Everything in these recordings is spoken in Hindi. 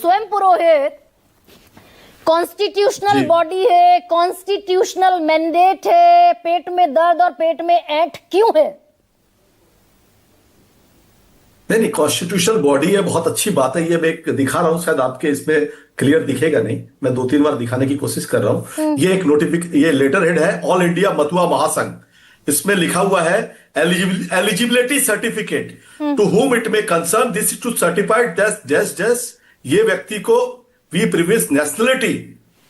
स्वयं पुरोहित कॉन्स्टिट्यूशनल बॉडी है, कॉन्स्टिट्यूशनल मैंडेट है, पेट में दर्द और पेट में ऐंठ क्यों है? नहीं, कॉन्स्टिट्यूशनल बॉडी है, बहुत अच्छी बात है। ये मैं एक दिखा रहा हूं, शायद आपके इसमें क्लियर दिखेगा नहीं, मैं 2-3 बार दिखाने की कोशिश कर रहा हूं। ये लेटर हेड है ऑल इंडिया मथुआ महासंघ। इसमें लिखा हुआ है eligibility certificate to whom it may concern this to certified dash ये व्यक्ति को वी प्रीवियस नेशनलिटी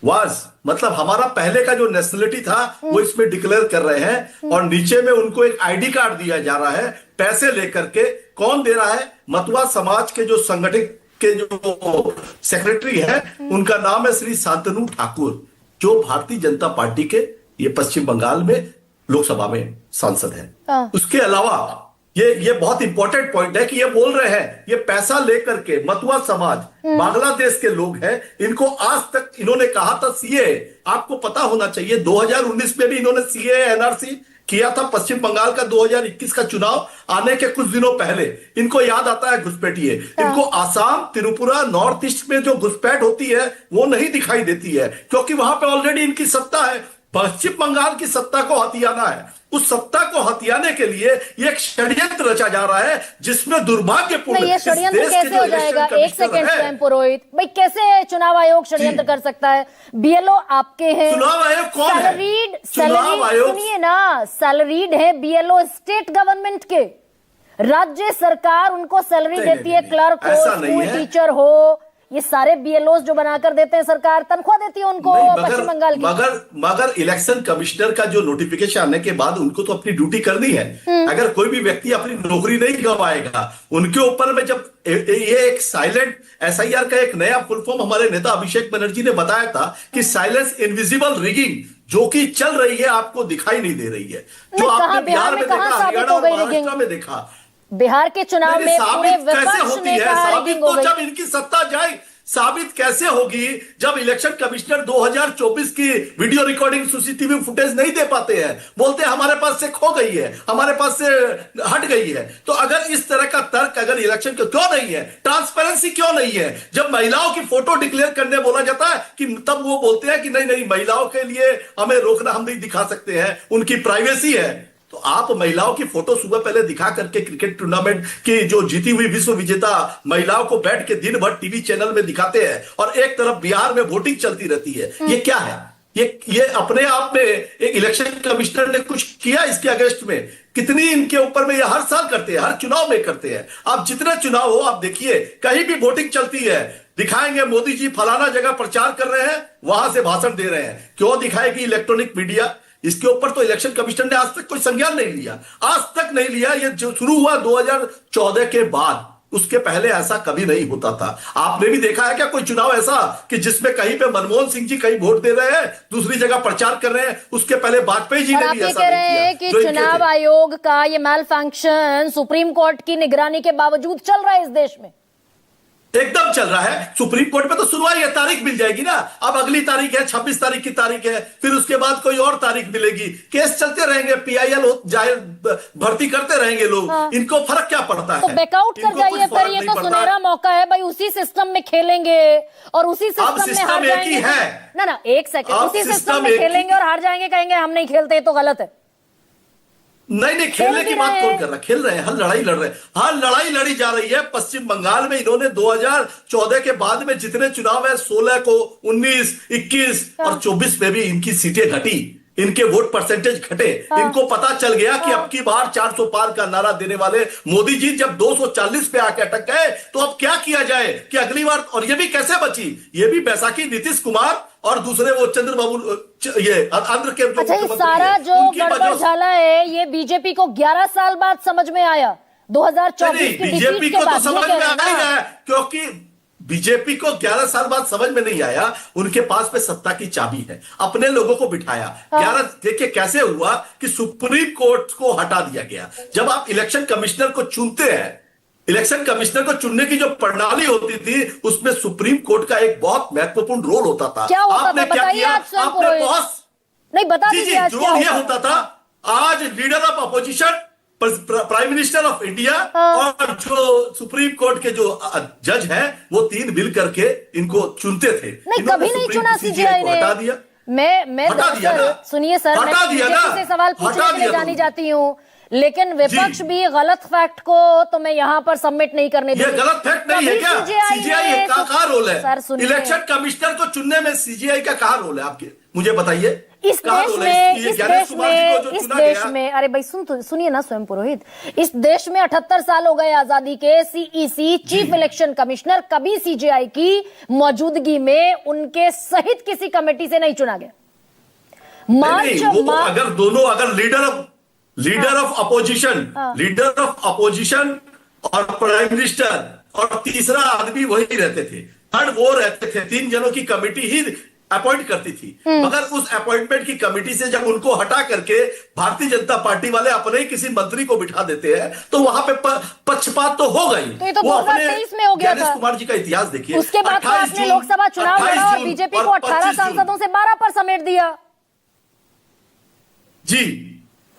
वाज, मतलब हमारा पहले का जो नेशनलिटी था वो इसमें डिक्लेयर कर रहे हैं। और नीचे में उनको एक आईडी कार्ड दिया जा रहा है पैसे लेकर के। कौन दे रहा है? मथुआ समाज के जो संगठित के जो सेक्रेटरी है, उनका नाम है श्री शांतनु ठाकुर, जो भारतीय जनता पार्टी के ये पश्चिम बंगाल में लोकसभा में सांसद है। उसके अलावा ये बहुत इंपॉर्टेंट पॉइंट है कि ये बोल रहे हैं ये पैसा लेकर के मथुआ समाज बांग्लादेश के लोग हैं, इनको आज तक इन्होंने कहा था सीए, आपको पता होना चाहिए 2019 में भी इन्होंने सीए एनआरसी किया था। पश्चिम बंगाल का 2021 का चुनाव आने के कुछ दिनों पहले इनको याद आता है घुसपैठिए। इनको आसाम, त्रिपुरा, नॉर्थ ईस्ट में जो घुसपैठ होती है वो नहीं दिखाई देती है, क्योंकि वहां पे ऑलरेडी इनकी सत्ता है। पश्चिम बंगाल की सत्ता को हथियाना है। उस सत्ता को हथियाने के लिए एक षड्यंत्र रचा जा रहा है, जिसमें दुर्भाग्यपूर्ण ये षड्यंत्र कैसे हो जाएगा? एक सेकंड स्वयं पुरोहित भाई, कैसे चुनाव आयोग षड्यंत्र कर सकता है? बीएलओ आपके हैं, चुनाव आयोग कौन है? सैलरीड सुनिए ना, सैलरीड है बीएलओ स्टेट गवर्नमेंट के। राज्य सरकार उनको सैलरी देती है, क्लर्क हो, स्कूल टीचर हो, ये सारे बीएलओ जो बनाकर देते हैं, सरकार तनख्वाह देती है उनको पश्चिम बंगाल की। मगर इलेक्शन कमिश्नर का जो नोटिफिकेशन आने के बाद उनको तो अपनी ड्यूटी करनी है। अगर कोई भी व्यक्ति अपनी नौकरी नहीं गंवाएगा, उनके ऊपर में जब ये एक साइलेंट एसआईआर का एक नया फुल फॉर्म हमारे नेता अभिषेक बनर्जी ने बताया था कि साइलेंस इनविजिबल रिगिंग जो कि चल रही है आपको दिखाई नहीं दे रही है, जो आपने बिहार में देखा, हरियाणा और महाराष्ट्र में देखा। बिहार के चुनाव में पूरे विपक्ष ने कहा रिगिंग हो गई। जब इनकी सत्ता जाए साबित कैसे होगी जब इलेक्शन कमिश्नर 2024 की वीडियो रिकॉर्डिंग सीसीटीवी फुटेज नहीं दे पाते हैं, बोलते हैं हमारे पास से खो गई है, हमारे पास से हट गई है। तो अगर इस तरह का तर्क अगर इलेक्शन का क्यों नहीं है, ट्रांसपेरेंसी क्यों नहीं है? जब महिलाओं की फोटो डिक्लेयर करने बोला जाता है कि तब वो बोलते हैं कि नहीं महिलाओं के लिए हमें रोकना, हम नहीं दिखा सकते हैं, उनकी प्राइवेसी है। तो आप महिलाओं की फोटो सुबह पहले दिखा करके क्रिकेट टूर्नामेंट की जो जीती हुई विश्व विजेता महिलाओं को बैठ के दिन भर टीवी चैनल में दिखाते हैं, और एक तरफ बिहार में वोटिंग चलती रहती है। ये क्या है? ये अपने आप में एक इलेक्शन कमिश्नर ने कुछ किया इसके अगेंस्ट में? कितनी इनके ऊपर में ये हर साल करते हैं, हर चुनाव में करते हैं। आप जितने चुनाव हो आप देखिए, कहीं भी वोटिंग चलती है, दिखाएंगे मोदी जी फलाना जगह प्रचार कर रहे हैं, वहां से भाषण दे रहे हैं। क्यों दिखाएगी इलेक्ट्रॉनिक मीडिया? इसके ऊपर तो इलेक्शन कमीशन ने आज तक कोई संज्ञान नहीं लिया, आज तक नहीं लिया। ये जो शुरू हुआ 2014 के बाद, उसके पहले ऐसा कभी नहीं होता था। आपने भी देखा है क्या कोई चुनाव ऐसा कि जिसमें कहीं पे मनमोहन सिंह जी कहीं वोट दे रहे हैं, दूसरी जगह प्रचार कर रहे हैं? उसके पहले वाजपेयी जी ने भी ऐसा कह रहे हैं कि चुनाव आयोग का ये मैल फंक्शन सुप्रीम कोर्ट की निगरानी के बावजूद चल रहा है इस देश में। एकदम चल रहा है। सुप्रीम कोर्ट में तो सुनवाई है, तारीख मिल जाएगी ना। अब अगली तारीख है 26 तारीख की तारीख है, फिर उसके बाद कोई और तारीख मिलेगी। केस चलते रहेंगे, पीआईएल जाहिर भर्ती करते रहेंगे लोग। इनको फर्क क्या पड़ता है? तो बैकआउट कर जाइए फिर, ये तो सुनहरा मौका है भाई, उसी सिस्टम में खेलेंगे और उसी सिस्टम में हार जाएंगे। ना एक सेकंड, उसी सिस्टम में खेलेंगे और हार जाएंगे, कहेंगे हम नहीं खेलते, तो गलत है। नहीं खेलने की बात कौन कर रहा है? खेल रहे हैं, हर लड़ाई लड़ रहे हैं, हर लड़ाई लड़ी जा रही है। पश्चिम बंगाल में इन्होंने 2014 के बाद में जितने चुनाव है, 16 को, 19, 21 और 24 में भी इनकी सीटें घटी, इनके वोट परसेंटेज घटे। इनको पता चल गया कि अब की बार 400 पार का नारा देने वाले मोदी जी जब 240 पे आके अटक गए, तो अब क्या किया जाए कि अगली बार। और ये भी कैसे बची? ये भी बैसाखी नीतीश कुमार और दूसरे वो चंद्रबाबू, ये आंध्र के अच्छा, ये सारा जो गड़बड़ झाला है ये बीजेपी को 11 साल बाद समझ में आया। 2024 की बीजेपी को तो समझ में आ ही रहा है, क्योंकि बीजेपी को 11 साल बाद समझ में नहीं आया। उनके पास में सत्ता की चाबी है, अपने लोगों को बिठाया। 11 देखिए कैसे हुआ कि सुप्रीम कोर्ट को हटा दिया गया। जब आप इलेक्शन कमिश्नर को चुनते हैं, इलेक्शन कमिश्नर को चुनने की जो प्रणाली होती थी, उसमें सुप्रीम कोर्ट का एक बहुत महत्वपूर्ण रोल होता था। क्या होता आपने था? क्या किया? आपने बहुत नहीं बता दीजिए। रोल यह होता था, आज leader of opposition prime minister of India और जो सुप्रीम कोर्ट के जो जज हैं वो 3 मिल करके इनको चुनते थे। नहीं, कभी नहीं चुना सीजीआई ने। हटा दिया। मैं सुनिए सर, मैं बीजेपी से सवाल पूछने के लिए जानी जाती हूँ, लेकिन विपक्ष भी गलत फैक्ट को तो मैं यहाँ पर सबमिट नहीं करने दूंगी। ये गलत फैक्ट नहीं है क्या? सीजीआई का कहाँ रोल है? सर इलेक्शन कमिश्नर को चुनने में सीजीआई का कहाँ रोल है आपके, मुझे बताइए। इस देश में अरे भाई सुनिए ना स्वयं पुरोहित, इस देश में 78 साल हो गए आजादी के। सीईसी चीफ इलेक्शन कमिश्नर कभी सीजीआई की मौजूदगी में उनके सहित किसी कमेटी से नहीं चुना गया। अगर दोनों, अगर लीडर ऑफ अपोजिशन और प्राइम मिनिस्टर और तीसरा आदमी वही रहते थे, थर्ड वो रहते थे, 3 जनों की कमेटी ही अपॉइंट करती थी। मगर उस अपॉइंटमेंट की कमेटी से जब उनको हटा करके भारतीय जनता पार्टी वाले अपने ही किसी मंत्री को बिठा देते हैं तो वहां पे पक्षपात तो होगा ही। तो ये तो 2023 में हो गया था। कुमार जी का इतिहास देखिए। उसके बाद तो आपने लोकसभा चुनाव लड़ा और बीजेपी को 18 सांसदों से 12 पर समेट दिया। जी,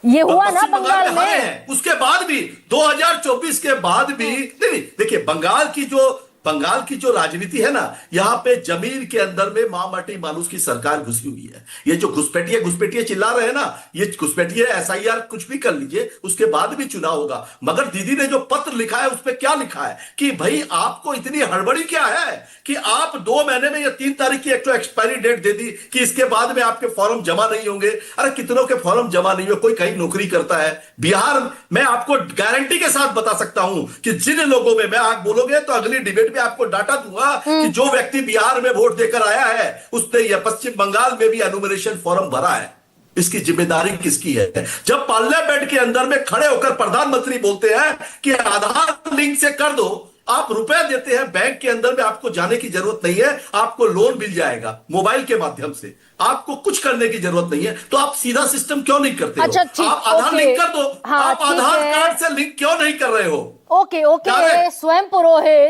ये हुआ ना बंगाल में। उसके बाद भी 2024 के बाद भी नहीं, देखिए बंगाल की जो राजनीति है ना, यहां पे जमीन के अंदर में मां माटी मानुस की सरकार घुसी हुई है। ये जो घुसपैठिए चिल्ला रहे हैं ना, ये घुसपैठिए एसआईआर कुछ भी कर लीजिए, उसके बाद भी चुनाव होगा। मगर दीदी ने जो पत्र लिखा है उसपे क्या लिखा है कि भाई आपको इतनी हड़बड़ी क्या है कि आप 2 महीने में या 3 तारीख की एक तो एक्सपायरी डेट दे दी कि इसके बाद में आपके फॉर्म जमा नहीं होंगे। अरे कितनों के फॉर्म जमा नहीं हुए, कोई कहीं नौकरी करता है बिहार। मैं आपको गारंटी के साथ बता सकता हूं कि जिन लोगों में, मैं आप बोलोगे तो अगली डिबेट में आपको डाटा दूंगा कि जो व्यक्ति बिहार में वोट देकर आया है उसने यह पश्चिम बंगाल में भी एनुमरेशन फॉर्म भरा है। इसकी जिम्मेदारी किसकी है? जब पार्लियामेंट के अंदर में खड़े होकर प्रधानमंत्री बोलते हैं कि आधार लिंक से कर दो, आप रुपए देते हैं बैंक के अंदर में, आपको जाने की जरूरत नहीं है, आपको लोन मिल जाएगा मोबाइल के माध्यम से, आपको कुछ करने की जरूरत नहीं है, तो आप सीधा सिस्टम क्यों नहीं करते? अच्छा, हो? आप आधार लिंक कर दो। हाँ, आप आधार कार्ड से लिंक क्यों नहीं कर रहे हो? ओके स्वयं पुरोहित,